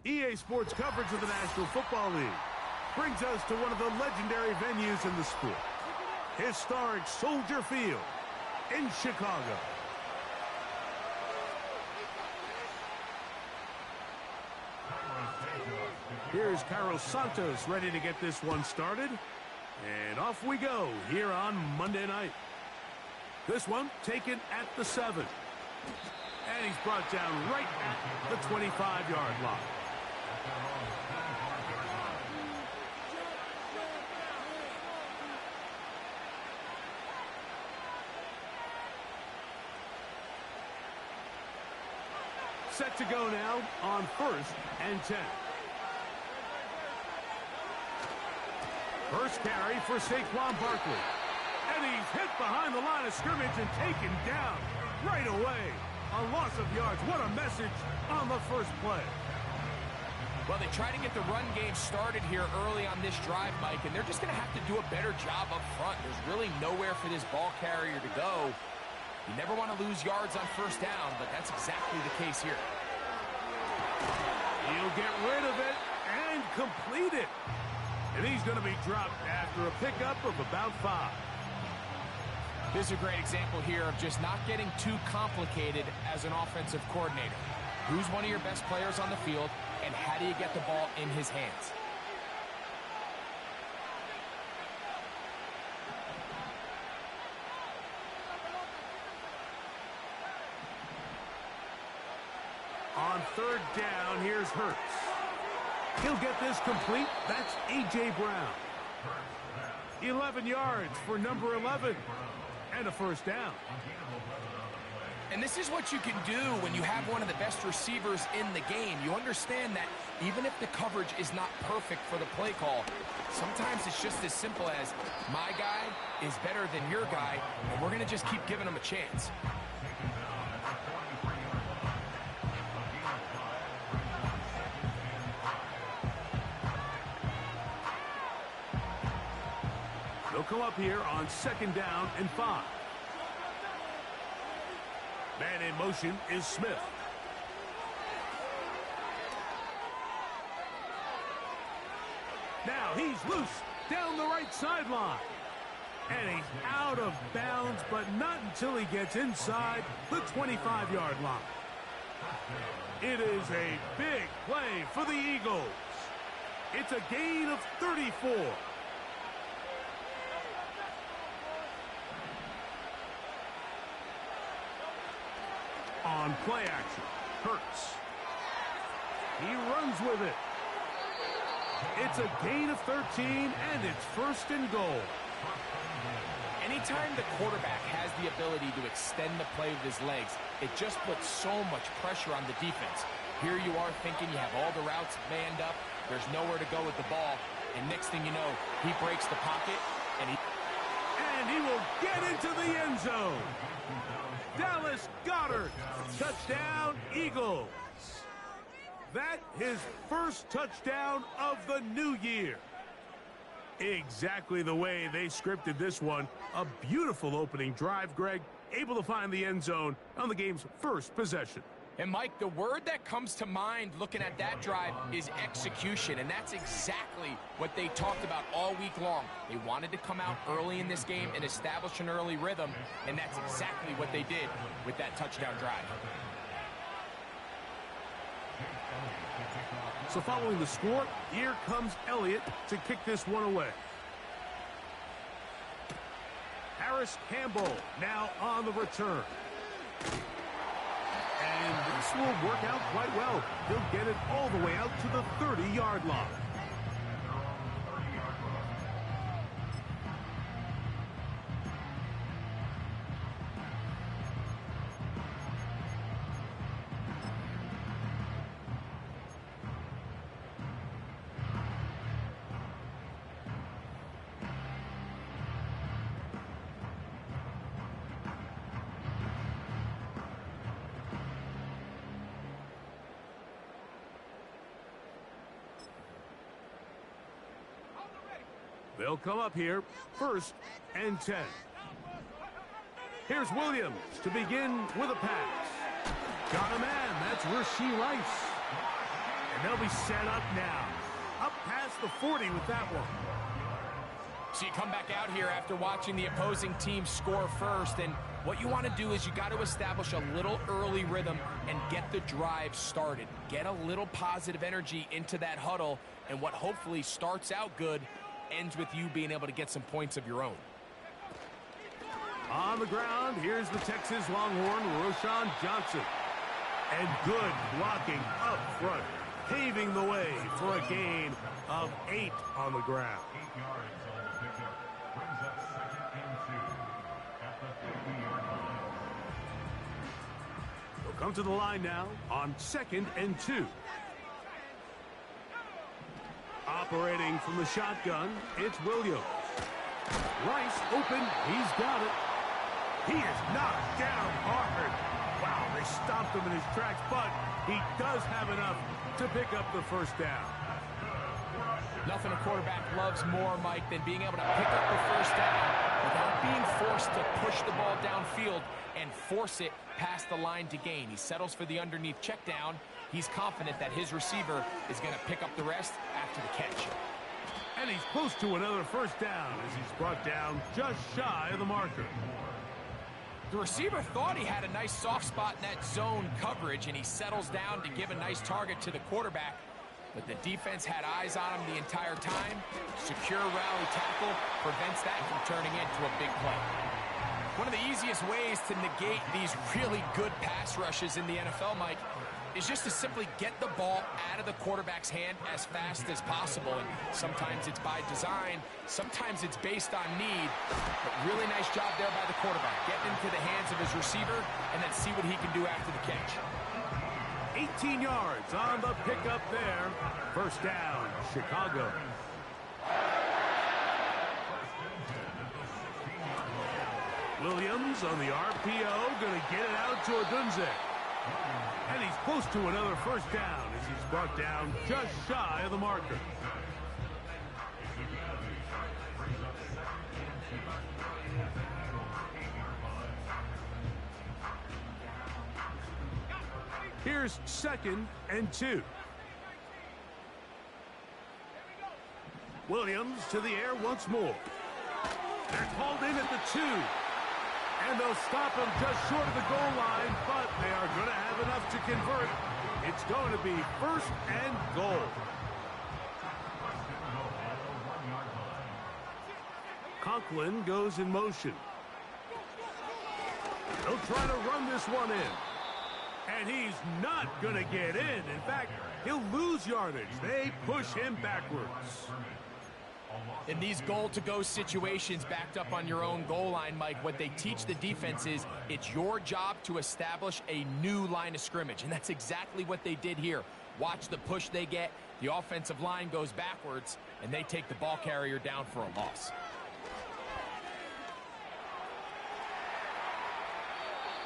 EA Sports coverage of the National Football League brings us to one of the legendary venues in the sport, historic Soldier Field in Chicago. Here's Carlos Santos ready to get this one started. And off we go here on Monday night. This one taken at the 7. And he's brought down right at the 25-yard line. Set to go now on 1st and 10. First carry for Saquon Barkley. And he's hit behind the line of scrimmage and taken down right away. A loss of yards. What a message on the first play. Well, they try to get the run game started here early on this drive, Mike, and they're just going to have to do a better job up front. There's really nowhere for this ball carrier to go. You never want to lose yards on first down, but that's exactly the case here. He'll get rid of it and complete it. And he's going to be dropped after a pickup of about 5. This is a great example here of just not getting too complicated as an offensive coordinator. Who's one of your best players on the field, and how do you get the ball in his hands? On 3rd down, here's Hurts. He'll get this complete. That's A.J. Brown. 11 yards for number 11. And a first down. And this is what you can do when you have one of the best receivers in the game. You understand that even if the coverage is not perfect for the play call, sometimes it's just as simple as my guy is better than your guy, and we're going to just keep giving him a chance. They'll come up here on 2nd down and 5. Man in motion is Smith. Now he's loose down the right sideline. And he's out of bounds, but not until he gets inside the 25-yard line. It is a big play for the Eagles. It's a gain of 34. On play action, Hurts. He runs with it. It's a gain of 13, and it's 1st and goal. Anytime the quarterback has the ability to extend the play with his legs, it just puts so much pressure on the defense. Here you are thinking you have all the routes manned up, there's nowhere to go with the ball, and next thing you know, he breaks the pocket, and he will get into the end zone. Dallas Goedert, touchdown Eagles. That his first touchdown of the new year. Exactly the way they scripted this one. A beautiful opening drive, Greg. Able to find the end zone on the game's first possession. And, Mike, the word that comes to mind looking at that drive is execution, and that's exactly what they talked about all week long. They wanted to come out early in this game and establish an early rhythm, and that's exactly what they did with that touchdown drive. So following the score, here comes Elliott to kick this one away. Harris Campbell now on the return. And this will work out quite well. He'll get it all the way out to the 30-yard line. They'll come up here, 1st and 10. Here's Williams to begin with a pass. Got a man. That's Rashee Rice. And they'll be set up now. Up past the 40 with that one. So you come back out here after watching the opposing team score first, and what you want to do is you got to establish a little early rhythm and get the drive started. Get a little positive energy into that huddle, and what hopefully starts out good ends with you being able to get some points of your own. On the ground, here's the Texas Longhorn, Roschon Johnson. And good blocking up front, paving the way for a gain of 8 on the ground. 8 yards on the pickup. Brings up 2nd and 2 at the 50-yard line. We'll come to the line now on 2nd and 2. Operating from the shotgun, it's Williams. Rice open, he's got it. He is knocked down hard. Wow, they stopped him in his tracks, but he does have enough to pick up the first down. Nothing a quarterback loves more, Mike, than being able to pick up the first down without being forced to push the ball downfield and force it past the line to gain. He settles for the underneath check down. He's confident that his receiver is going to pick up the rest after the catch. And he's close to another first down as he's brought down just shy of the marker. The receiver thought he had a nice soft spot in that zone coverage, and he settles down to give a nice target to the quarterback. But the defense had eyes on him the entire time. Secure rally tackle prevents that from turning into a big play. One of the easiest ways to negate these really good pass rushes in the NFL, Mike, is just to simply get the ball out of the quarterback's hand as fast as possible. And sometimes it's by design, sometimes it's based on need. But really nice job there by the quarterback, getting into the hands of his receiver and then see what he can do after the catch. 18 yards on the pickup there. First down, Chicago. Williams on the RPO, going to get it out to Odunze. And he's close to another first down as he's brought down just shy of the marker. Here's 2nd and 2. Williams to the air once more. They're called in at the 2. And they'll stop him just short of the goal line, but they are going to have enough to convert. It's going to be 1st and goal. Conklin goes in motion. They'll try to run this one in. And he's not going to get in. In fact, he'll lose yardage. They push him backwards. In these goal-to-go situations backed up on your own goal line, Mike, what they teach the defense is it's your job to establish a new line of scrimmage, and that's exactly what they did here. Watch the push they get. The offensive line goes backwards, and they take the ball carrier down for a loss.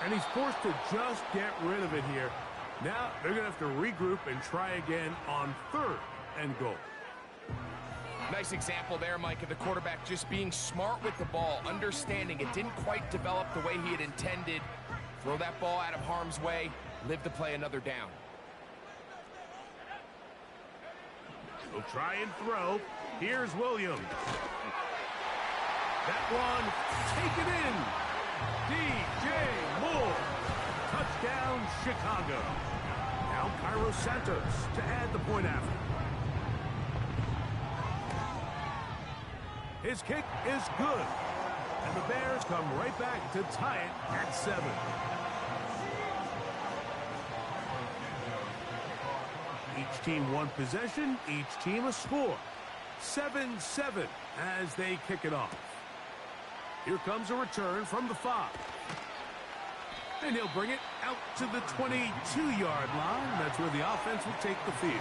And he's forced to just get rid of it here. Now they're going to have to regroup and try again on 3rd and goal. Nice example there, Mike, of the quarterback just being smart with the ball, understanding it didn't quite develop the way he had intended. Throw that ball out of harm's way, live to play another down. He'll try and throw. Here's Williams. That one taken in. DJ Moore. Touchdown, Chicago. Now Cairo Santos to add the point after. His kick is good. And the Bears come right back to tie it at 7. Each team one possession, each team a score. 7-7 as they kick it off. Here comes a return from the 5. And he'll bring it out to the 22-yard line. That's where the offense will take the field.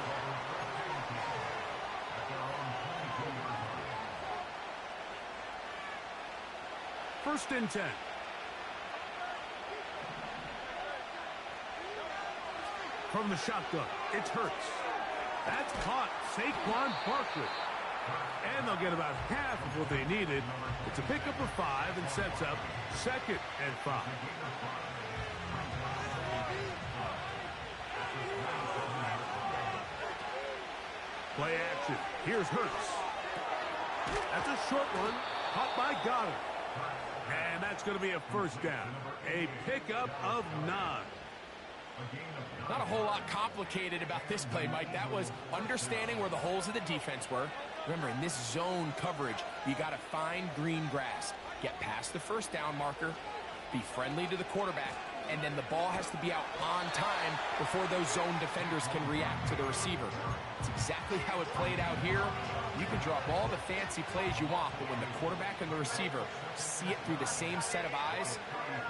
First and 10. From the shotgun, it's Hurts. That's caught. Saquon Barkley. And they'll get about half of what they needed. It's a pickup of 5 and sets up 2nd and 5. Play action. Here's Hurts. That's a short one. Caught by Goddard. And that's going to be a first down. A pickup of 9. Not a whole lot complicated about this play, Mike. That was understanding where the holes of the defense were. Remember, in this zone coverage, you got to find green grass. Get past the first down marker, be friendly to the quarterback, and then the ball has to be out on time before those zone defenders can react to the receiver. It's exactly how it played out here. You can drop all the fancy plays you want, but when the quarterback and the receiver see it through the same set of eyes,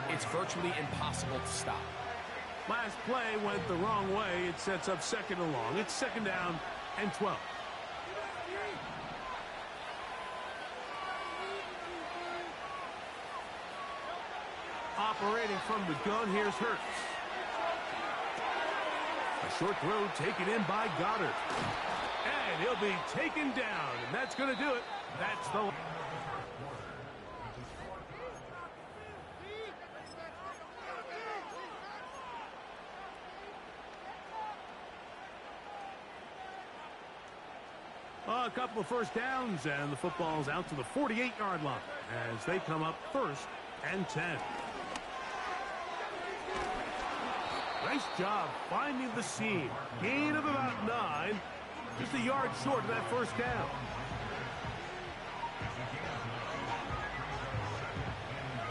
it's virtually impossible to stop. Last play went the wrong way. It sets up second and long. It's second down and 12. Operating from the gun, here's Hurts. A short throw taken in by Goddard. And he'll be taken down, and that's going to do it. That's the... A couple of first downs, and the football's out to the 48-yard line as they come up first and 10. Nice job finding the seam. Gain of about 9. Just a yard short of that first down.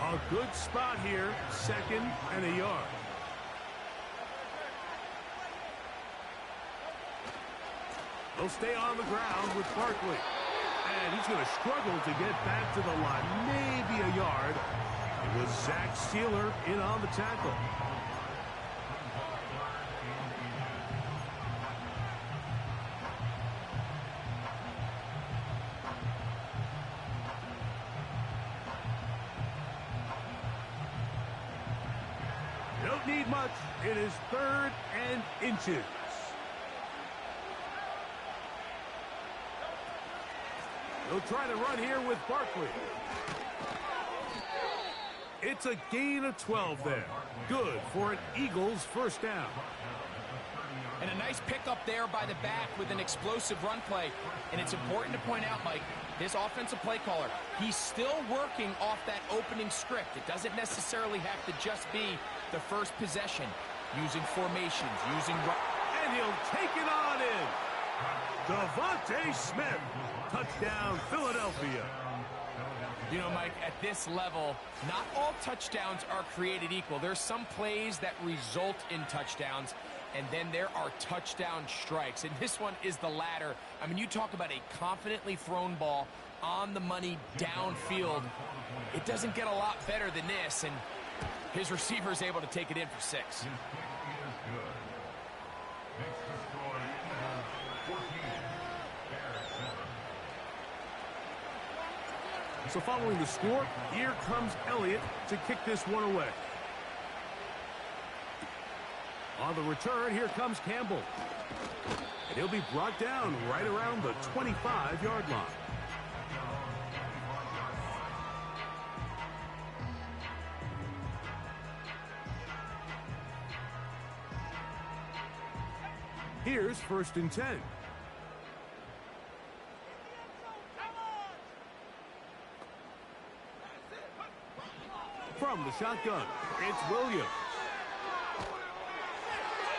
A good spot here. Second and a yard. They'll stay on the ground with Barkley. And he's going to struggle to get back to the line. Maybe a yard. It was Zach Sealer in on the tackle. Don't need much. It is 3rd and inches. They'll try to run here with Barkley. It's a gain of 12 there. Good for an Eagles first down. And a nice pickup there by the back with an explosive run play. And it's important to point out, Mike, this offensive play caller, he's still working off that opening script. It doesn't necessarily have to just be the first possession. Using formations, using... And he'll take it on in. Devontae Smith. Touchdown, Philadelphia. You know, Mike, at this level, not all touchdowns are created equal. There's some plays that result in touchdowns, and then there are touchdown strikes. And this one is the latter. I mean, you talk about a confidently thrown ball on the money downfield. It doesn't get a lot better than this, and his receiver is able to take it in for 6. So following the score, here comes Elliott to kick this one away. On the return, here comes Campbell. And he'll be brought down right around the 25-yard line. Here's 1st and 10. From the shotgun, it's Williams.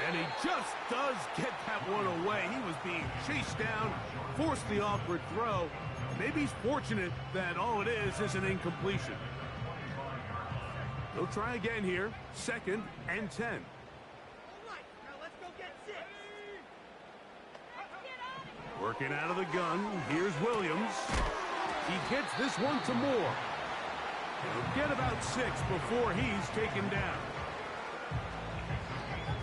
And he just does get that one away. He was being chased down, forced the awkward throw. Maybe he's fortunate that all it is an incompletion. They'll try again here, 2nd and 10. Working out of the gun, here's Williams. He gets this one to Moore. He'll get about 6 before he's taken down.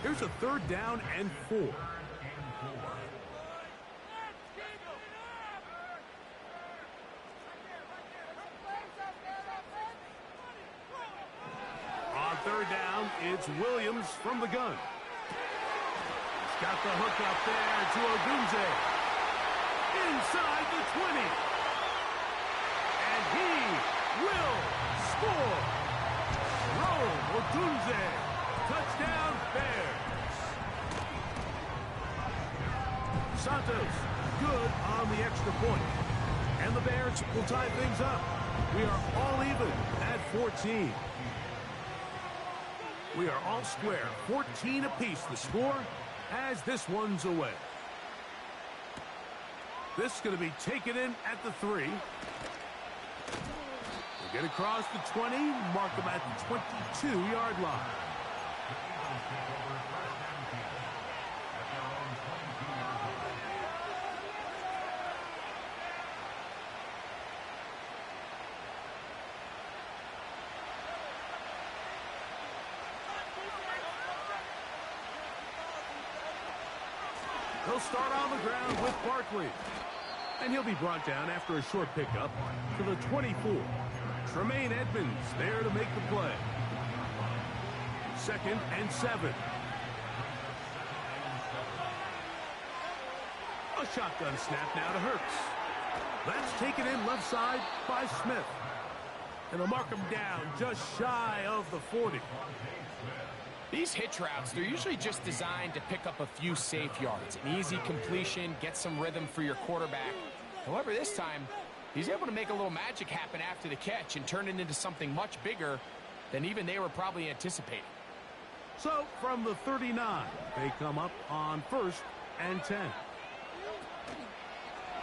Here's a 3rd down and 4. On 3rd down, it's Williams from the gun. He's got the hook up there to Odunze. Inside the 20. And he will score. Rome Odunze. Touchdown, Bears. Santos good on the extra point. And the Bears will tie things up. We are all even at 14. We are all square, 14 apiece the score as this one's away. This is going to be taken in at the 3. We'll get across the 20, mark them at the 22-yard line. They'll start on the ground with Barkley. And he'll be brought down after a short pickup to the 24. Tremaine Edmonds there to make the play. 2nd and 7. A shotgun snap now to Hurts. That's taken in left side by Smith. And they'll mark him down just shy of the 40. These hitch routes, they're usually just designed to pick up a few safe yards. An easy completion, get some rhythm for your quarterback. However, this time, he's able to make a little magic happen after the catch and turn it into something much bigger than even they were probably anticipating. So, from the 39, they come up on 1st and 10.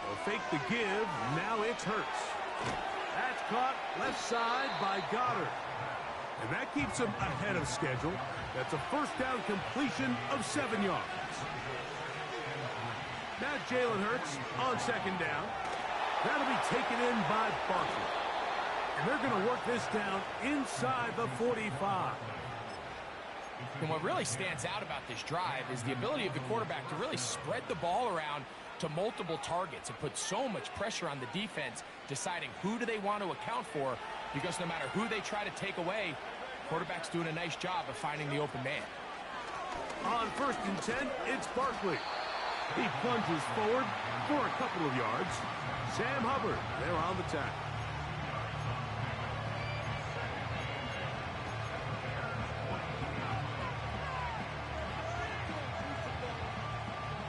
They'll fake the give. Now it's Hurts. That's caught left side by Goddard. And that keeps him ahead of schedule. That's a first down completion of 7 yards. Now Jalen Hurts on 2nd down. That'll be taken in by Barkley. And they're going to work this down inside the 45. And what really stands out about this drive is the ability of the quarterback to really spread the ball around to multiple targets and put so much pressure on the defense, deciding who do they want to account for, because no matter who they try to take away, quarterback's doing a nice job of finding the open man. On 1st and 10, it's Barkley. He plunges forward for a couple of yards. Sam Hubbard there on the tackle.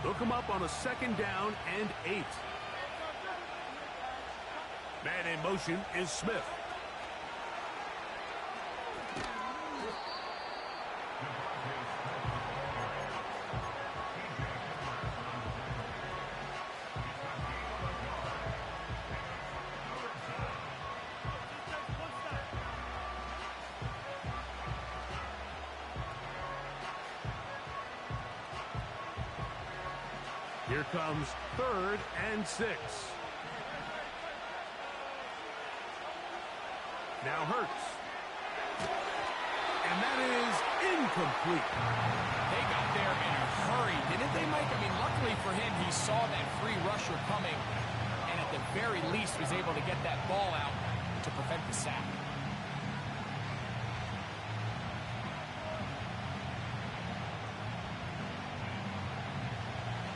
They'll come up on a 2nd down and 8. Man in motion is Smith. Here comes 3rd and 6. Now Hurts. And that is incomplete. They got there in a hurry, didn't they, Mike? I mean, luckily for him, he saw that free rusher coming and at the very least was able to get that ball out to prevent the sack.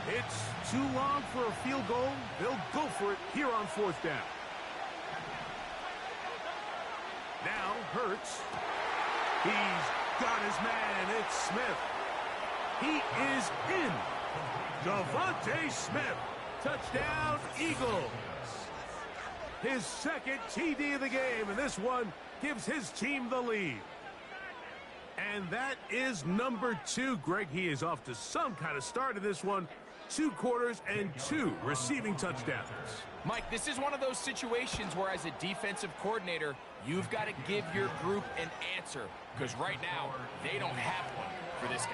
It's too long for a field goal. They'll go for it here on 4th down. Now Hurts. He's got his man. It's Smith. He is in. Devontae Smith. Touchdown, Eagles. His 2nd TD of the game, and this one gives his team the lead. And that is number 2. Greg, he is off to some kind of start in this one. 2 quarters and 2 receiving touchdowns. Mike, this is one of those situations where as a defensive coordinator, you've got to give your group an answer, because right now, they don't have one for this guy.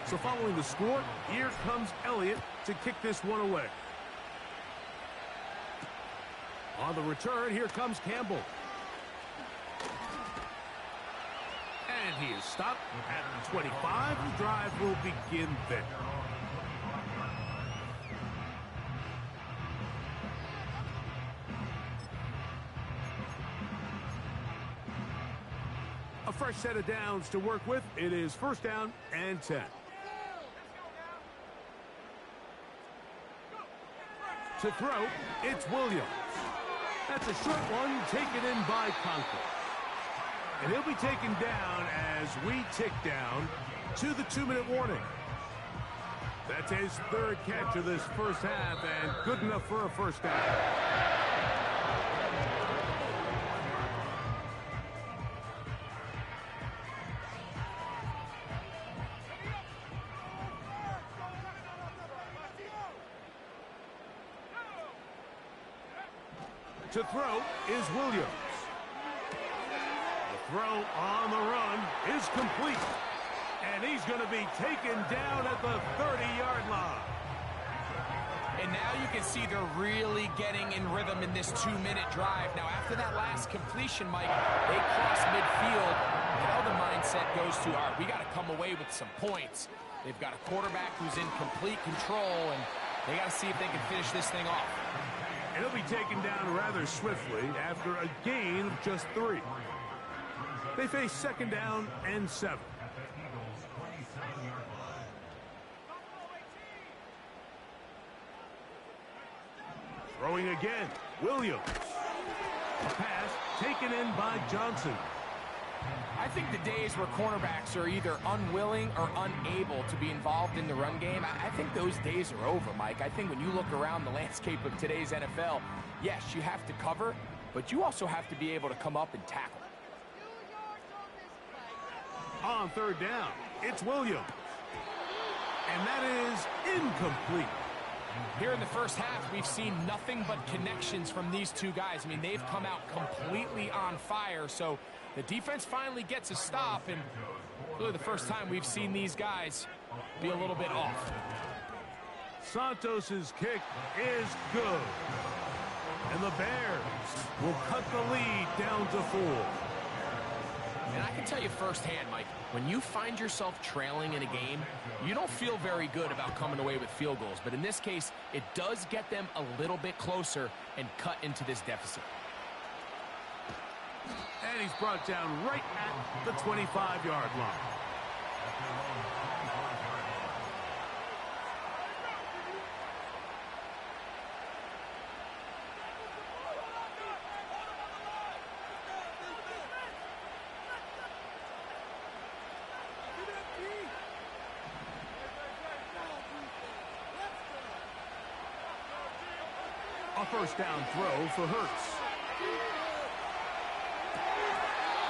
So following the score, here comes Elliott to kick this one away. On the return, here comes Campbell. And he is stopped at the 25. The drive will begin there. A fresh set of downs to work with. It is 1st down and 10. To throw, it's Williams. That's a short one taken in by Conklin. And he'll be taken down as we tick down to the 2-minute warning. That's his third catch of this first half, and good enough for a first down. To throw is Williams. The throw on the run is complete. And he's going to be taken down at the 30-yard line. And now you can see they're really getting in rhythm in this 2-minute drive. Now, after that last completion, Mike, they cross midfield. Now the mindset goes to, all right, we got to come away with some points. They've got a quarterback who's in complete control, and they got to see if they can finish this thing off. And he'll be taken down rather swiftly after a gain of just 3. They face second down and 7. Throwing again, Williams. A pass taken in by Johnson. I think the days where cornerbacks are either unwilling or unable to be involved in the run game, I think those days are over, Mike. I think when you look around the landscape of today's NFL, yes, you have to cover, but you also have to be able to come up and tackle. On third down, it's Williams. And that is incomplete. Here in the first half, we've seen nothing but connections from these two guys. I mean, they've come out completely on fire, so the defense finally gets a stop, and really the first time we've seen these guys be a little bit off. Santos's kick is good. And the Bears will cut the lead down to 4. And I can tell you firsthand, Mike, when you find yourself trailing in a game, you don't feel very good about coming away with field goals. But in this case, it does get them a little bit closer and cut into this deficit. And he's brought down right at the 25-yard line. A first down throw for Hurts.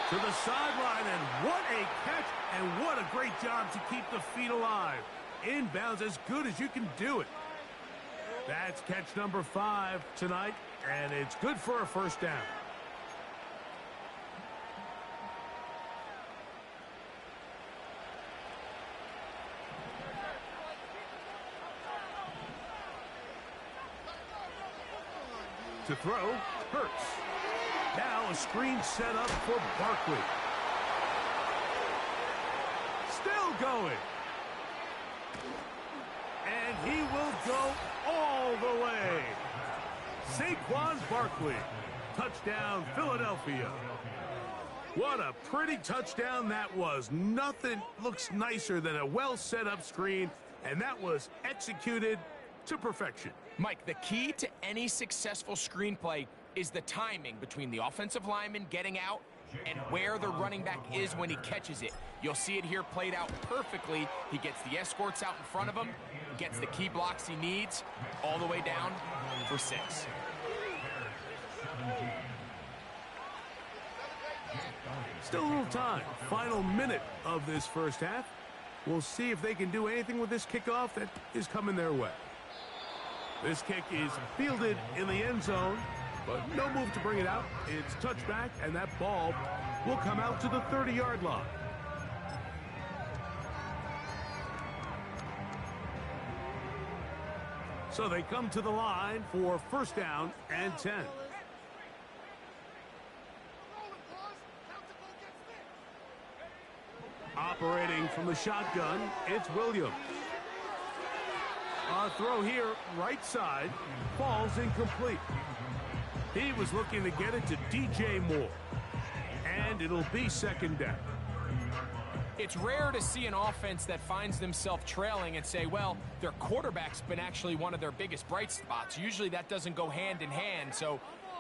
To the sideline, and what a catch, and what a great job to keep the feet alive. Inbounds as good as you can do it. That's catch number 5 tonight, and it's good for a first down. To throw, Hurts. Now a screen set up for Barkley. Still going. And he will go all the way. Saquon Barkley. Touchdown, Philadelphia. What a pretty touchdown that was. Nothing looks nicer than a well set up screen, and that was executed to perfection. Mike, the key to any successful screenplay is the timing between the offensive lineman getting out and where the running back is when he catches it. You'll see it here played out perfectly. He gets the escorts out in front of him, gets the key blocks he needs, all the way down for 6. Still a little time. Final minute of this first half. We'll see if they can do anything with this kickoff that is coming their way. This kick is fielded in the end zone, but no move to bring it out. It's touchback, and that ball will come out to the 30-yard line. So they come to the line for first down and 10. Operating from the shotgun, it's Williams. A throw here, right side, falls incomplete. He was looking to get it to DJ Moore. And it'll be second down. It's rare to see an offense that finds themselves trailing and say, well, their quarterback's been actually one of their biggest bright spots. Usually that doesn't go hand in hand, so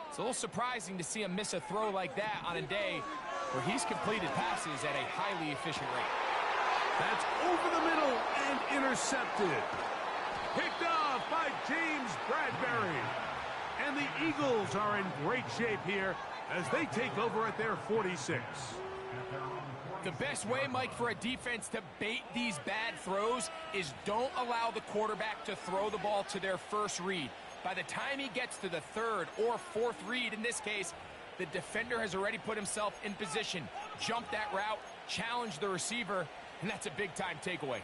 it's a little surprising to see him miss a throw like that on a day where he's completed passes at a highly efficient rate. That's over the middle and intercepted. Picked off by James Bradbury. And the Eagles are in great shape here as they take over at their 46. The best way, Mike, for a defense to bait these bad throws is don't allow the quarterback to throw the ball to their first read. By the time he gets to the third or fourth read, in this case, the defender has already put himself in position, jumped that route, challenged the receiver, and that's a big-time takeaway.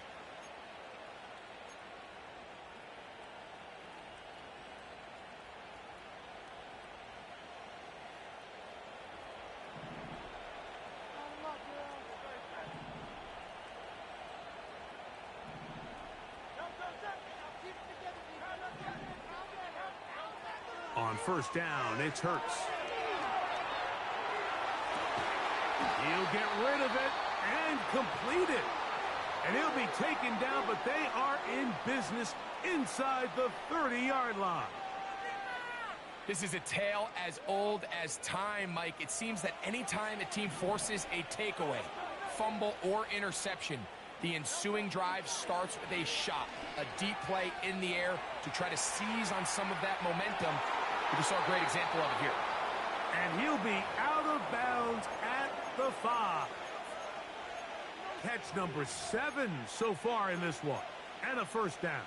On first down, it's Hurts. He'll get rid of it and complete it. And he'll be taken down, but they are in business inside the 30-yard line. This is a tale as old as time, Mike. It seems that anytime a team forces a takeaway, fumble, or interception, the ensuing drive starts with a shot, a deep play in the air to try to seize on some of that momentum. We saw a great example of it here. And he'll be out of bounds at the 5. Catch number 7 so far in this one. And a first down.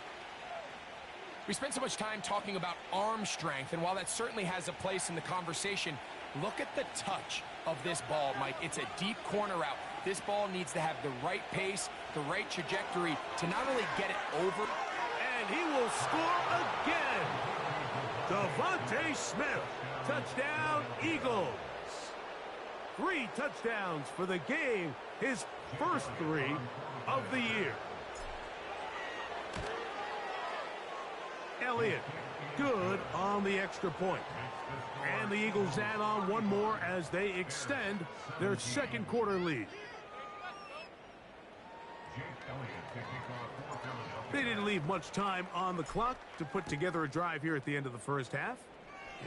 We spent so much time talking about arm strength, and while that certainly has a place in the conversation, look at the touch of this ball, Mike. It's a deep corner route. This ball needs to have the right pace, the right trajectory to not only get it over. And he will score again. Devontae Smith, touchdown Eagles. 3 touchdowns for the game, his first 3 of the year. Elliott, good on the extra point. And the Eagles add on one more as they extend their second quarter lead. They didn't leave much time on the clock to put together a drive here at the end of the first half.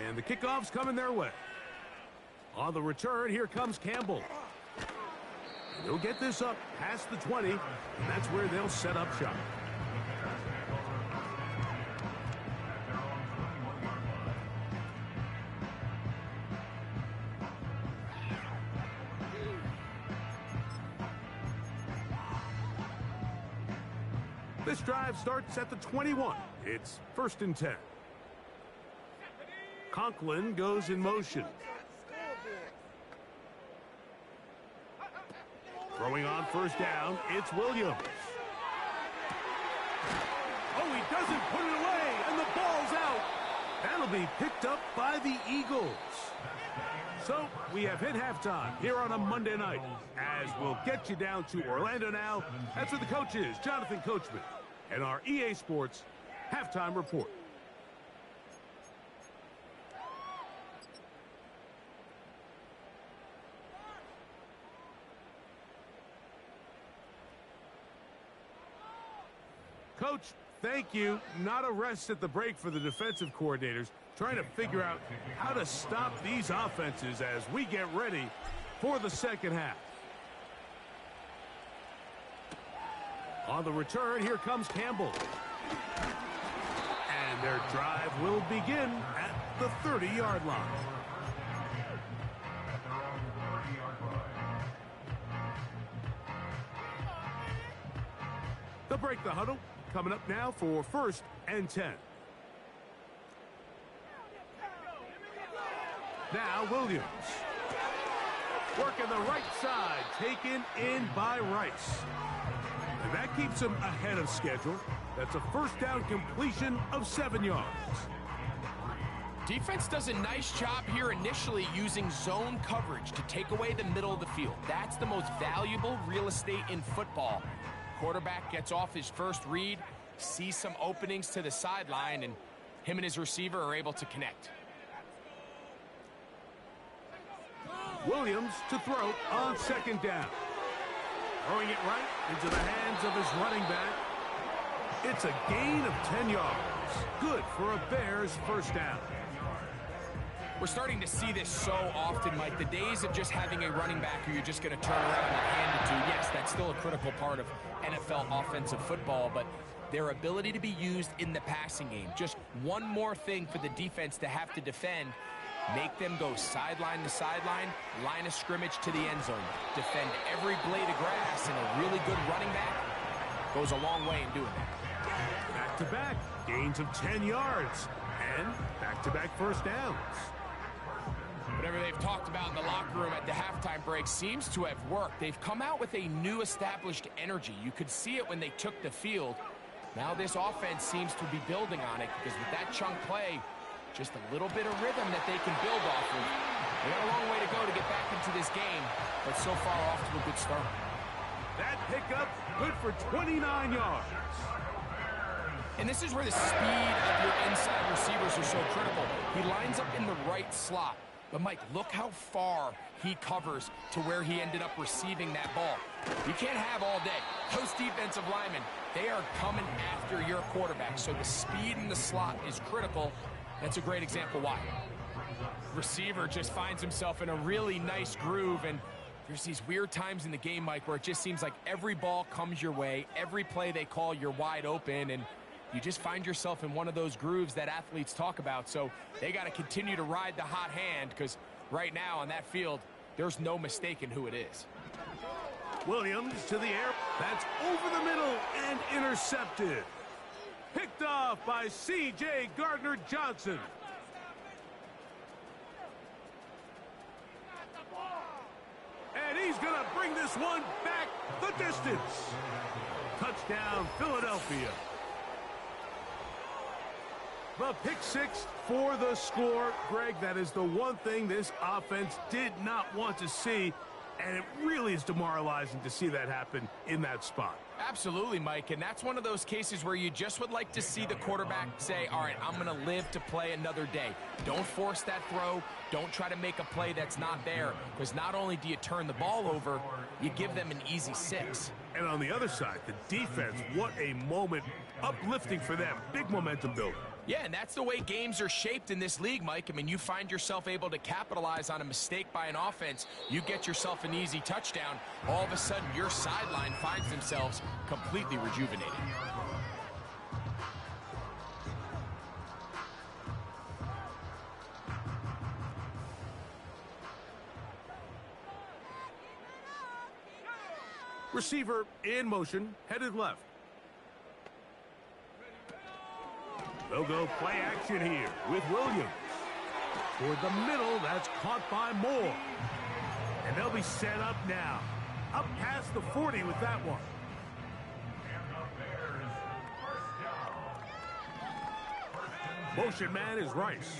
And the kickoff's coming their way. On the return, here comes Campbell. And he'll get this up past the 20, and that's where they'll set up shop. This drive starts at the 21. It's 1st and 10. Conklin goes in motion. Throwing on first down, it's Williams. Oh, he doesn't put it away, and the ball's out. That'll be picked up by the Eagles. So we have hit halftime here on a Monday night. As we'll get you down to Orlando now. That's where the coach is, Jonathan Coachman, and our EA Sports halftime report. Coach, thank you. Not a rest at the break for the defensive coordinators, trying to figure out how to stop these offenses as we get ready for the second half. On the return, here comes Campbell. And their drive will begin at the 30-yard line. They'll break the huddle. Coming up now for 1st and 10. Now Williams. Working the right side, taken in by Rice. And that keeps him ahead of schedule. That's a first down completion of 7 yards. Defense does a nice job here initially using zone coverage to take away the middle of the field. That's the most valuable real estate in football. Quarterback gets off his first read, sees some openings to the sideline, and him and his receiver are able to connect. Williams to throw on 2nd down. Throwing it right into the hands of his running back. It's a gain of 10 yards. Good for a Bears first down. We're starting to see this so often, Mike. The days of just having a running back who you're just going to turn around and hand it to, yes, that's still a critical part of NFL offensive football, but their ability to be used in the passing game, just one more thing for the defense to have to defend, make them go sideline to sideline, line of scrimmage to the end zone, defend every blade of grass, and a really good running back goes a long way in doing that. Back-to-back gains of 10 yards and back-to-back first downs. Whatever they've talked about in the locker room at the halftime break seems to have worked. They've come out with a new established energy. You could see it when they took the field. Now this offense seems to be building on it because with that chunk play, just a little bit of rhythm that they can build off of. They got a long way to go to get back into this game, but so far off to a good start. That pickup good for 29 yards. And this is where the speed of your inside receivers are so critical. He lines up in the right slot. But, Mike, look how far he covers to where he ended up receiving that ball. You can't have all day. Those defensive linemen, they are coming after your quarterback. So the speed in the slot is critical. That's a great example why. Receiver just finds himself in a really nice groove, and there's these weird times in the game, Mike, where it just seems like every ball comes your way, every play they call, you're wide open, and you just find yourself in one of those grooves that athletes talk about. So they got to continue to ride the hot hand because right now on that field, there's no mistaking who it is. Williams to the air. That's over the middle and intercepted. Picked off by C.J. Gardner-Johnson. And he's going to bring this one back the distance. Touchdown, Philadelphia. The pick six for the score. Greg, that is the one thing this offense did not want to see, and it really is demoralizing to see that happen in that spot. Absolutely, Mike, and that's one of those cases where you just would like to see the quarterback say, all right, I'm going to live to play another day. Don't force that throw. Don't try to make a play that's not there, because not only do you turn the ball over, you give them an easy 6. And on the other side, the defense, what a moment, uplifting for them. Big momentum builder. Yeah, and that's the way games are shaped in this league, Mike. I mean, you find yourself able to capitalize on a mistake by an offense. You get yourself an easy touchdown. All of a sudden, your sideline finds themselves completely rejuvenated. Receiver in motion, headed left. They'll go play action here with Williams. Toward the middle, that's caught by Moore. And they'll be set up now. Up past the 40 with that one. Motion man is Rice.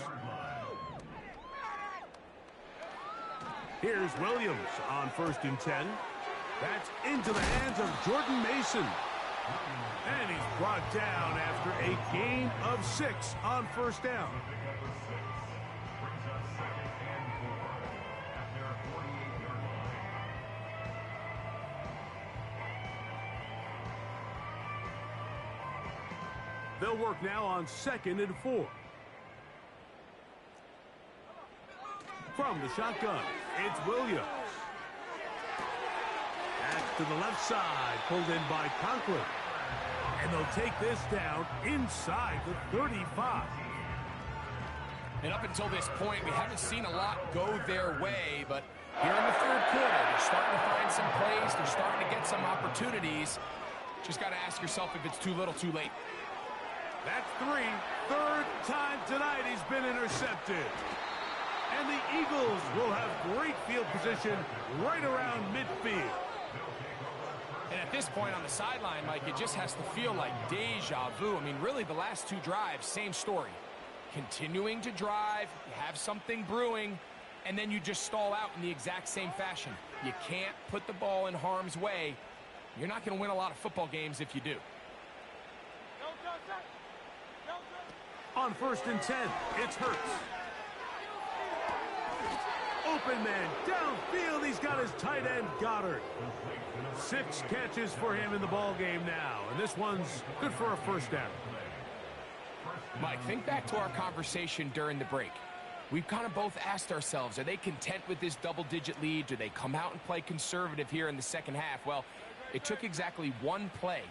Here's Williams on 1st and 10. That's into the hands of Jordan Mason. And he's brought down after a gain of 6 on 1st down. They'll work now on 2nd and 4. From the shotgun, it's Williams. Back to the left side, pulled in by Conklin. And they'll take this down inside the 35. And up until this point, we haven't seen a lot go their way, but here in the 3rd quarter, they're starting to find some plays. They're starting to get some opportunities. Just got to ask yourself if it's too little, too late. That's 3. 3rd time tonight he's been intercepted. And the Eagles will have great field position right around midfield. And at this point on the sideline, Mike, it just has to feel like deja vu. I mean, really, the last 2 drives, same story. Continuing to drive, you have something brewing, and then you just stall out in the exact same fashion. You can't put the ball in harm's way. You're not going to win a lot of football games if you do. On 1st and 10, it's Hurts. Open man downfield. He's got his tight end, Goddard. 6 catches for him in the ball game now, and this one's good for a 1st down. Mike, think back to our conversation during the break. We've kind of both asked ourselves, are they content with this double-digit lead? Do they come out and play conservative here in the second half? Well, it took exactly one play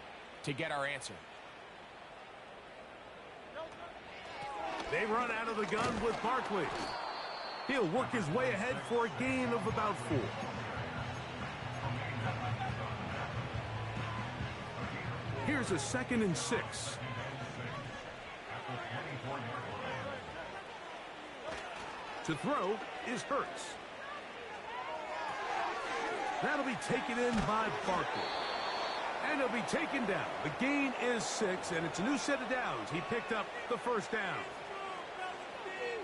to get our answer. They run out of the gun with Barkley. He'll work his way ahead for a gain of about 4. Here's a 2nd and 6. To throw is Hurts. That'll be taken in by Barkley. And he'll be taken down. The gain is 6, and it's a new set of downs. He picked up the first down.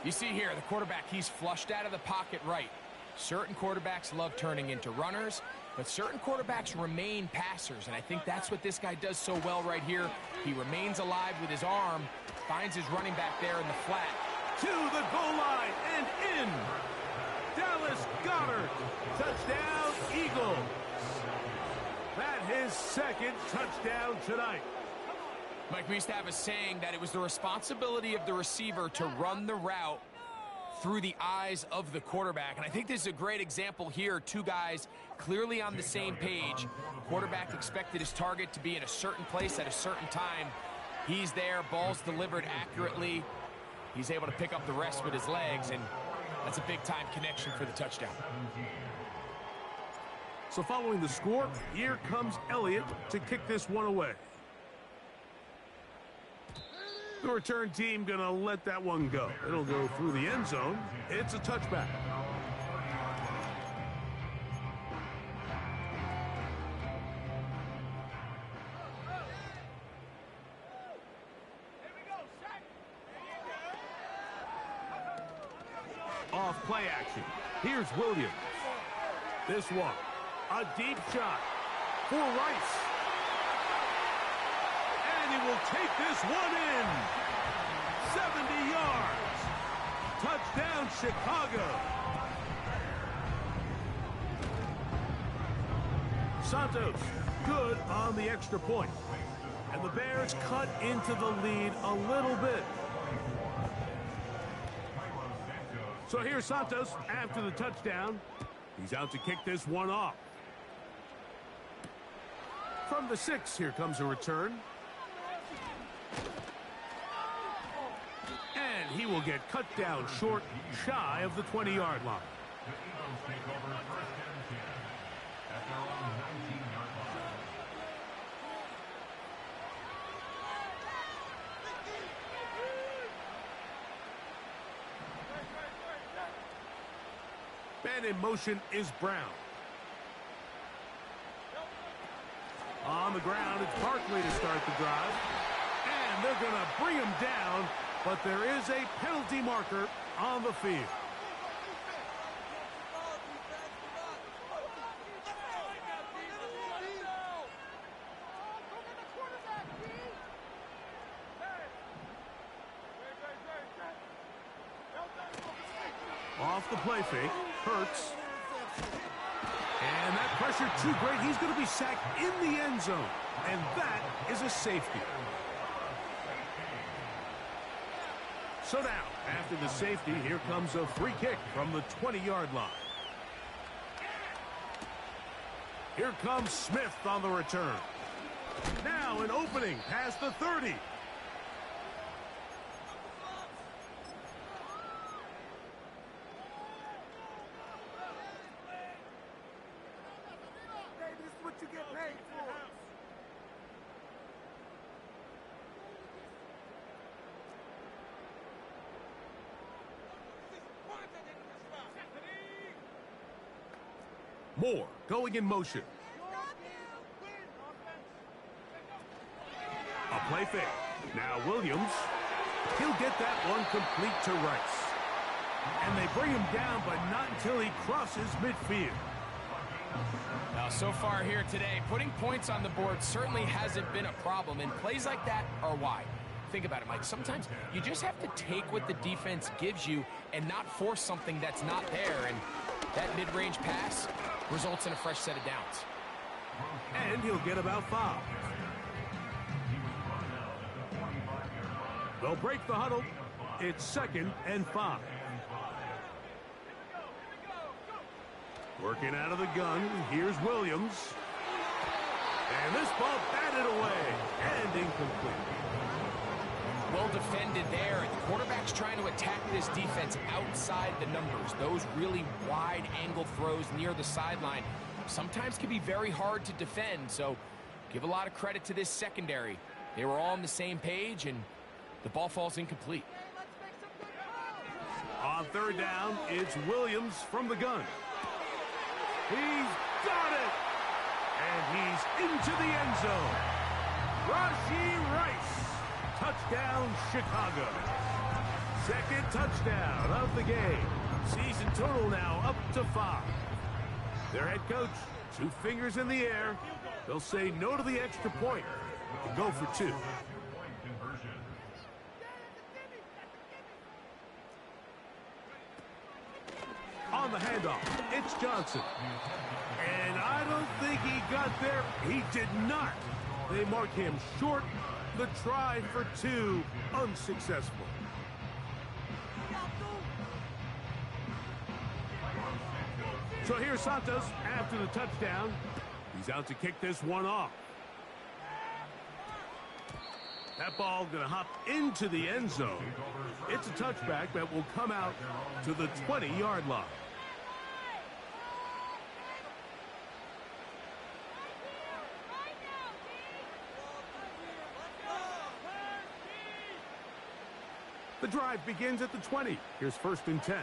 You see here, the quarterback, he's flushed out of the pocket right. Certain quarterbacks love turning into runners, but certain quarterbacks remain passers, and I think that's what this guy does so well right here. He remains alive with his arm, finds his running back there in the flat. To the goal line and in. Dallas Goedert. Touchdown, Eagles. That his 2nd touchdown tonight. Mike, we used to have a saying that it was the responsibility of the receiver to run the route through the eyes of the quarterback. And I think this is a great example here. Two guys clearly on the same page. Quarterback expected his target to be in a certain place at a certain time. He's there, ball's delivered accurately. He's able to pick up the rest with his legs, and that's a big-time connection for the touchdown. So following the score, here comes Elliott to kick this one away. The return team going to let that one go. It'll go through the end zone. It's a touchback. Off play action. Here's Williams. This one, a deep shot for Rice. And he will take this one in. 70 yards. Touchdown, Chicago. Santos, good on the extra point. And the Bears cut into the lead a little bit. So here's Santos after the touchdown. He's out to kick this one off. From the 6, here comes a return. And he will get cut down short, shy of the 20-yard line. The Eagles take over 1st and 10 at their own 19-yard line. Man in motion is Brown. On the ground, it's Barkley to start the drive. And they're going to bring him down, but there is a penalty marker on the field. Off the play fake, Hurts. And that pressure too great. He's going to be sacked in the end zone. And that is a safety. So now, after the safety, here comes a free kick from the 20-yard line. Here comes Smith on the return. Now an opening past the 30. Moore going in motion. A play fake. Now Williams. He'll get that one complete to Rice. And they bring him down, but not until he crosses midfield. Now, so far here today, putting points on the board certainly hasn't been a problem, and plays like that are why. Think about it, Mike. Sometimes you just have to take what the defense gives you and not force something that's not there, and that mid-range pass results in a fresh set of downs. And he'll get about 5. They'll break the huddle. It's 2nd and 5. Working out of the gun, here's Williams. And this ball batted away and incomplete. Well defended there. The quarterback's trying to attack this defense outside the numbers. Those really wide angle throws near the sideline sometimes can be very hard to defend, so give a lot of credit to this secondary. They were all on the same page, and the ball falls incomplete. On third down, it's Williams from the gun. He's got it! And he's into the end zone. Rashee Rice. Touchdown, Chicago. Second touchdown of the game. Season total now up to 5. Their head coach, 2 fingers in the air. They'll say no to the extra point and go for 2. On the handoff, it's Johnson. And I don't think he got there. He did not. They mark him short. The try for 2, unsuccessful. So here's Santos after the touchdown. He's out to kick this one off. That ball going to hop into the end zone. It's a touchback that will come out to the 20-yard line. The drive begins at the 20. Here's 1st and 10.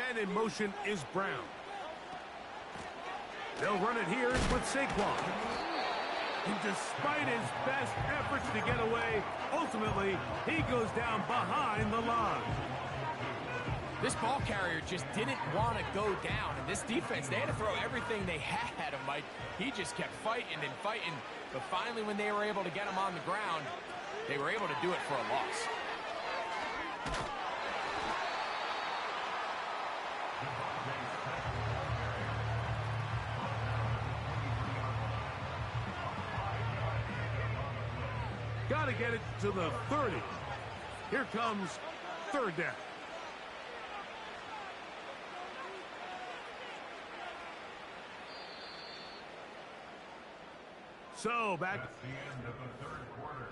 And in motion is Brown. They'll run it here with Saquon. And despite his best efforts to get away, ultimately, he goes down behind the line. This ball carrier just didn't want to go down. And this defense, they had to throw everything they had at him, Mike. He just kept fighting and fighting. But finally, when they were able to get him on the ground, they were able to do it for a loss. Got to get it to the 30. Here comes 3rd down. So back. That's the end of the 3rd quarter.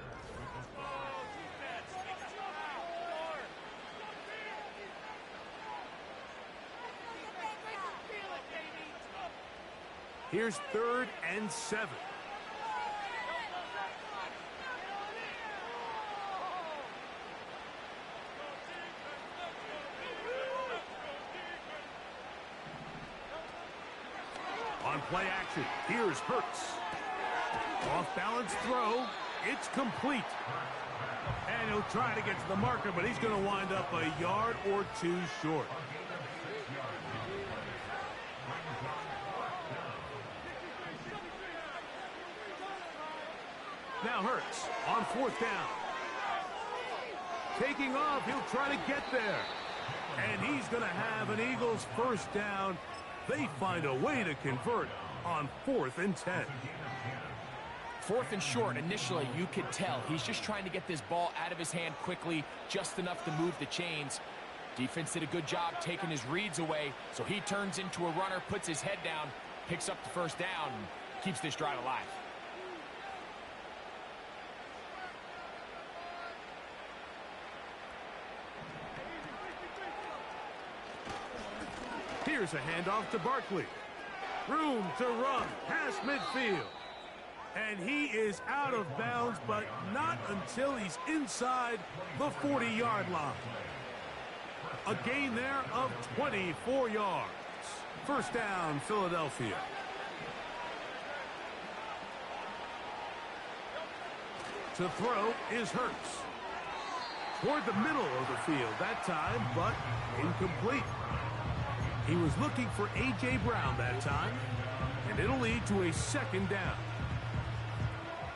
Here's 3rd and 7. On play action, here's Hurts. Off-balance throw, it's complete. And he'll try to get to the marker, but he's going to wind up a yard or 2 short. Now Hurts on 4th down. Taking off, he'll try to get there. And he's going to have an Eagles 1st down. They find a way to convert on 4th and 10. 4th and short, initially, you could tell he's just trying to get this ball out of his hand quickly, just enough to move the chains. Defense did a good job taking his reads away, so he turns into a runner, puts his head down, picks up the 1st down, and keeps this drive alive. Here's a handoff to Barkley. Room to run past midfield. And he is out of bounds, but not until he's inside the 40-yard line. A gain there of 24 yards. 1st down, Philadelphia. To throw is Hurts. Toward the middle of the field that time, but incomplete. He was looking for A.J. Brown that time, and it'll lead to a 2nd down.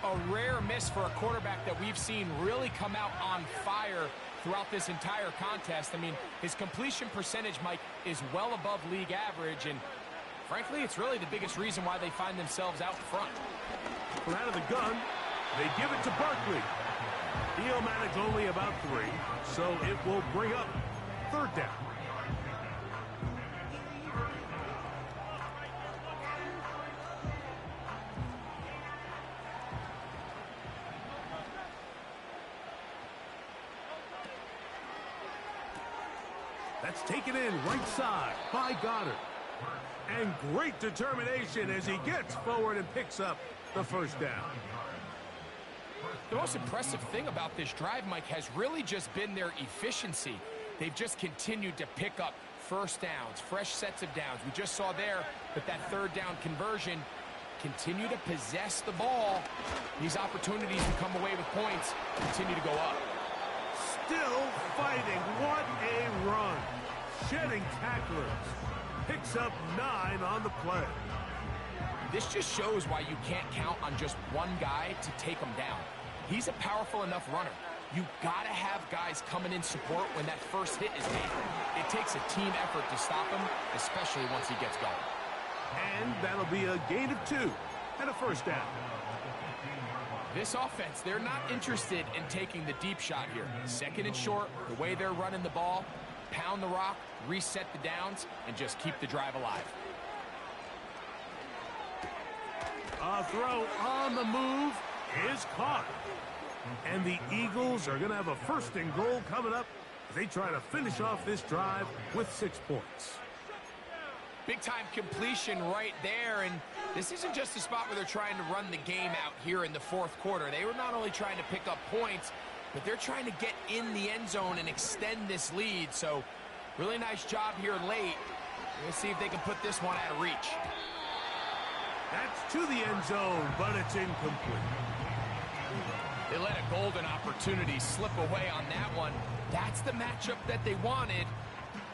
A rare miss for a quarterback that we've seen really come out on fire throughout this entire contest. I mean, his completion percentage, Mike, is well above league average, and frankly, it's really the biggest reason why they find themselves out front. From out of the gun, they give it to Barkley. He'll manage only about 3, so it will bring up 3rd down. That's taken in right side by Goddard. And great determination as he gets forward and picks up the first down. The most impressive thing about this drive, Mike, has really just been their efficiency. They've just continued to pick up first downs, fresh sets of downs. We just saw there that third down conversion, continue to possess the ball. These opportunities to come away with points continue to go up. Still fighting. What a run. Shedding tacklers. Picks up 9 on the play. This just shows why you can't count on just one guy to take him down. He's a powerful enough runner. You gotta have guys coming in support when that first hit is made. It takes a team effort to stop him, especially once he gets going. And that'll be a gain of 2 and a first down. This offense, they're not interested in taking the deep shot here. Second and short, the way they're running the ball, pound the rock, reset the downs, and just keep the drive alive. A throw on the move is caught. And the Eagles are going to have a first and goal coming up as they try to finish off this drive with 6 points. Big-time completion right there, and this isn't just a spot where they're trying to run the game out here in the fourth quarter. They were not only trying to pick up points, but they're trying to get in the end zone and extend this lead. So, really nice job here late. We'll see if they can put this one out of reach. That's to the end zone, but it's incomplete. They let a golden opportunity slip away on that one. That's the matchup that they wanted.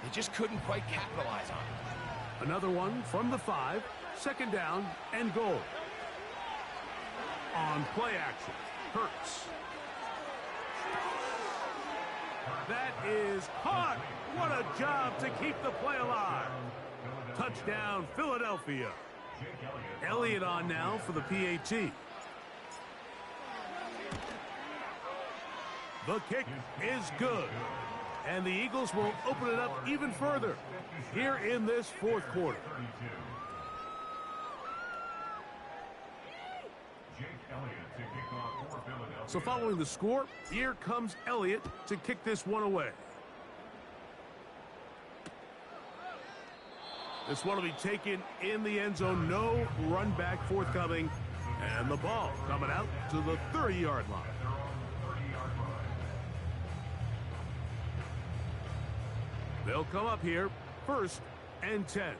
They just couldn't quite capitalize on it. Another one from the 5, second down and goal. On play action, Hurts. That is caught. What a job to keep the play alive. Touchdown, Philadelphia. Elliott on now for the PAT. The kick is good. And the Eagles will open it up even further here in this fourth quarter. So following the score, here comes Elliott to kick this one away. This one will be taken in the end zone. No run back forthcoming. And the ball coming out to the 30-yard line. They'll come up here, 1st and 10.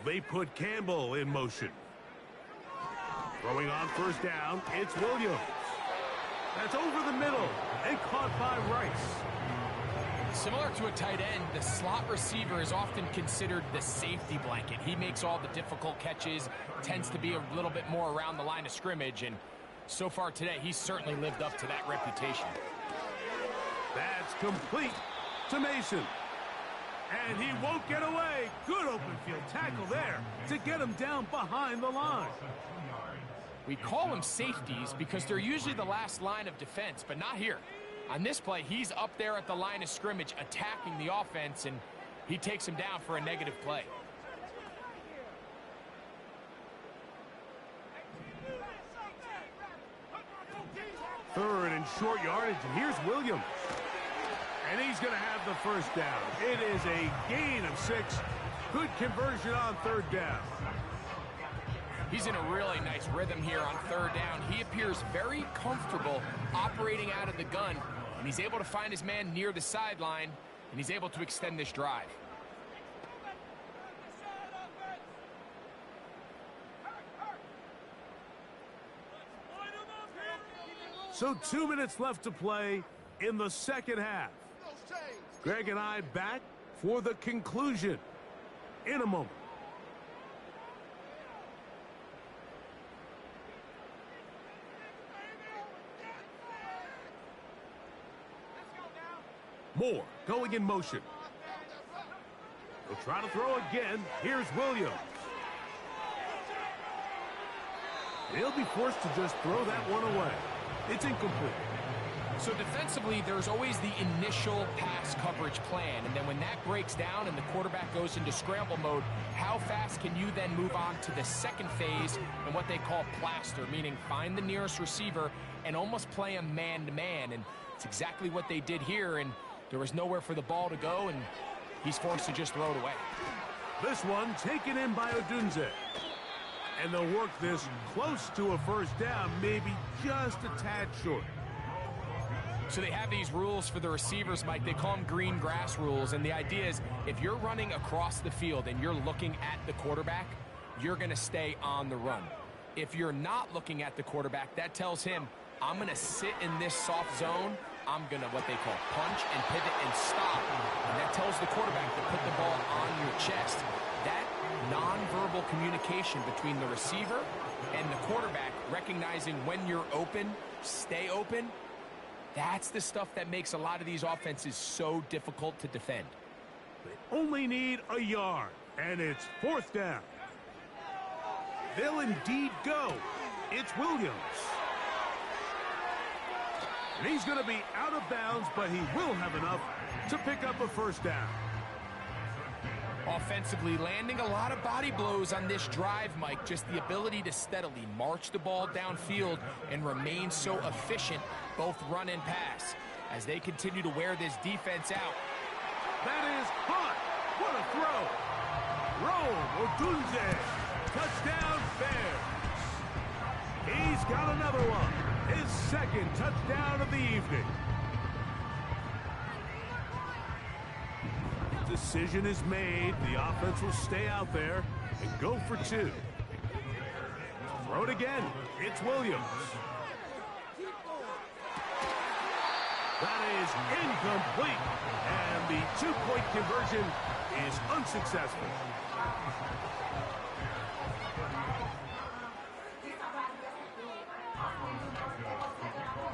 They put Campbell in motion. Throwing on first down, it's Williams. That's over the middle and caught by Rice. Similar to a tight end, the slot receiver is often considered the safety blanket. He makes all the difficult catches, tends to be a little bit more around the line of scrimmage, and so far today, he's certainly lived up to that reputation. That's complete to Mason. And he won't get away. Good open field tackle there to get him down behind the line. We call them safeties because they're usually the last line of defense, but not here. On this play, he's up there at the line of scrimmage attacking the offense, and he takes him down for a negative play. Third and short yardage, and here's Williams. And he's going to have the first down. It is a gain of 6. Good conversion on third down. He's in a really nice rhythm here on third down. He appears very comfortable operating out of the gun, and he's able to find his man near the sideline, and he's able to extend this drive. So 2 minutes left to play in the second half. Greg and I back for the conclusion in a moment. Moore going in motion. He'll try to throw again. Here's Williams. He'll be forced to just throw that one away. It's incomplete. So defensively, there's always the initial pass coverage plan. And then when that breaks down and the quarterback goes into scramble mode, how fast can you then move on to the second phase and what they call plaster, meaning find the nearest receiver and almost play him man-to-man. And it's exactly what they did here, and there was nowhere for the ball to go, and he's forced to just throw it away. This one taken in by Odunze. And they'll work this close to a first down, maybe just a tad short. So they have these rules for the receivers, Mike. They call them green grass rules, and the idea is if you're running across the field and you're looking at the quarterback, you're going to stay on the run. If you're not looking at the quarterback, that tells him, I'm going to sit in this soft zone. I'm going to, what they call, punch and pivot and stop. And that tells the quarterback to put the ball on your chest. That nonverbal communication between the receiver and the quarterback, recognizing when you're open, stay open, that's the stuff that makes a lot of these offenses so difficult to defend. They only need a yard, and it's fourth down. They'll indeed go. It's Williams. And he's going to be out of bounds, but he will have enough to pick up a first down. Offensively, landing a lot of body blows on this drive, Mike. Just the ability to steadily march the ball downfield and remain so efficient, both run and pass, as they continue to wear this defense out. That is hot. What a throw. Rome Odunze. Touchdown, Bears. He's got another one. His second touchdown of the evening. Decision is made. The offense will stay out there and go for two. Throw it again. It's Williams. That is incomplete. And the two-point conversion is unsuccessful.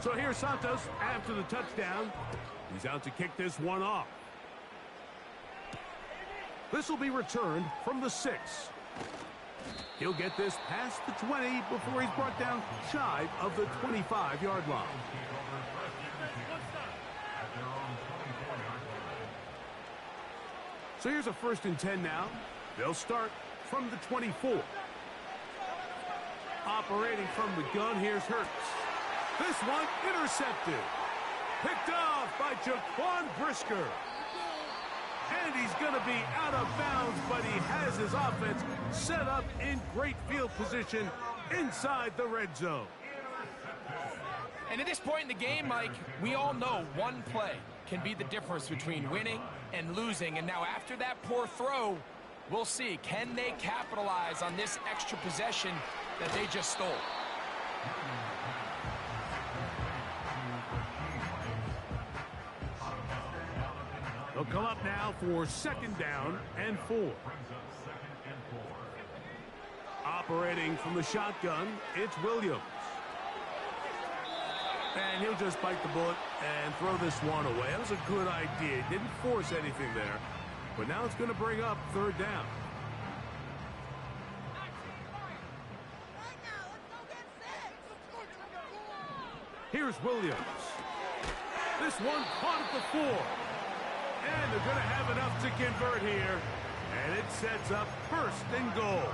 So here's Santos after the touchdown. He's out to kick this one off. This will be returned from the 6. He'll get this past the 20 before he's brought down shy of the 25-yard line. So here's a 1st and 10 now. They'll start from the 24. Operating from the gun, here's Hurts. This one intercepted. Picked off by Jaquan Brisker. And he's going to be out of bounds, but he has his offense set up in great field position inside the red zone. And at this point in the game, Mike, we all know one play can be the difference between winning and losing. And now after that poor throw, we'll see. Can they capitalize on this extra possession that they just stole? They'll come up now for 2nd down and 4. Operating from the shotgun, it's Williams. And he'll just bite the bullet and throw this one away. That was a good idea. Didn't force anything there. But now it's going to bring up 3rd down. Here's Williams. This one caught at the 4. And they're going to have enough to convert here. And it sets up 1st and goal.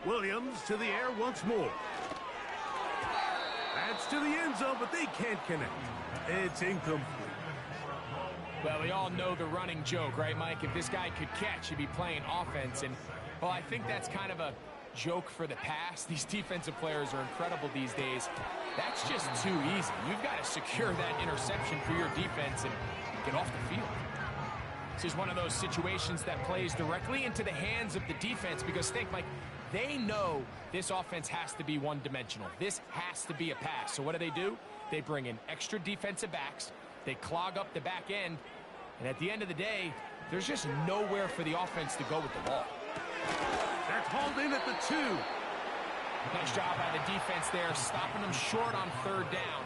Williams to the air once more. That's to the end zone, but they can't connect. It's incomplete. Well, we all know the running joke, right, Mike? If this guy could catch, he'd be playing offense. And, well, I think that's kind of a joke for the past. These defensive players are incredible these days. That's just too easy. You've got to secure that interception for your defense and get off the field. This is one of those situations that plays directly into the hands of the defense because think, Mike, they know this offense has to be one-dimensional. This has to be a pass. So what do? They bring in extra defensive backs. They clog up the back end. And at the end of the day, there's just nowhere for the offense to go with the ball. That's hauled in at the 2. Nice job by the defense there, stopping them short on 3rd down.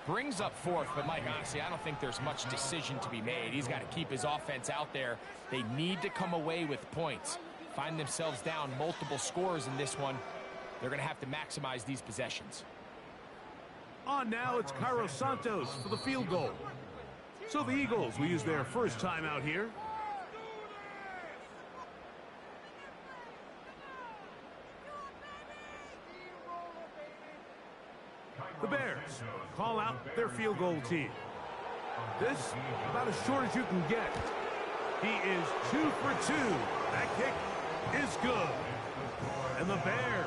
Brings up fourth, but Mike, honestly, I don't think there's much decision to be made. He's got to keep his offense out there. They need to come away with points. Find themselves down multiple scores in this one. They're going to have to maximize these possessions. On now, it's Cairo Santos for the field goal. So the Eagles will use their first time out here. The Bears call out their field goal team. This about as short as you can get. He is 2 for 2. That kick is good. And the Bears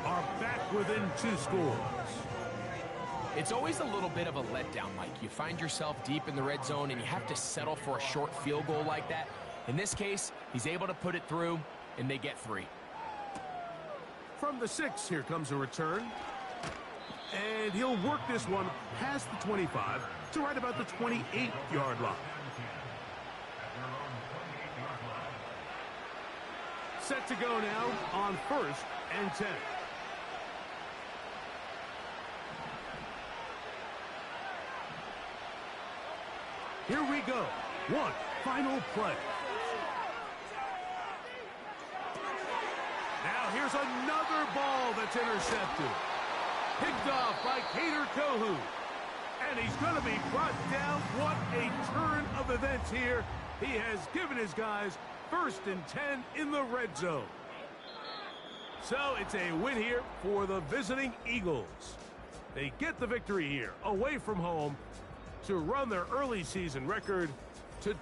are back within 2 scores. It's always a little bit of a letdown, Mike. You find yourself deep in the red zone and you have to settle for a short field goal like that. In this case, he's able to put it through and they get 3. From the 6, here comes a return. And he'll work this one past the 25 to right about the 28-yard line. Set to go now on 1st and 10. Here we go. One final play. Now here's another ball that's intercepted. Picked off by Kader Kohou. And he's going to be brought down. What a turn of events here. He has given his guys 1st and 10 in the red zone. So it's a win here for the visiting Eagles. They get the victory here away from home to run their early season record to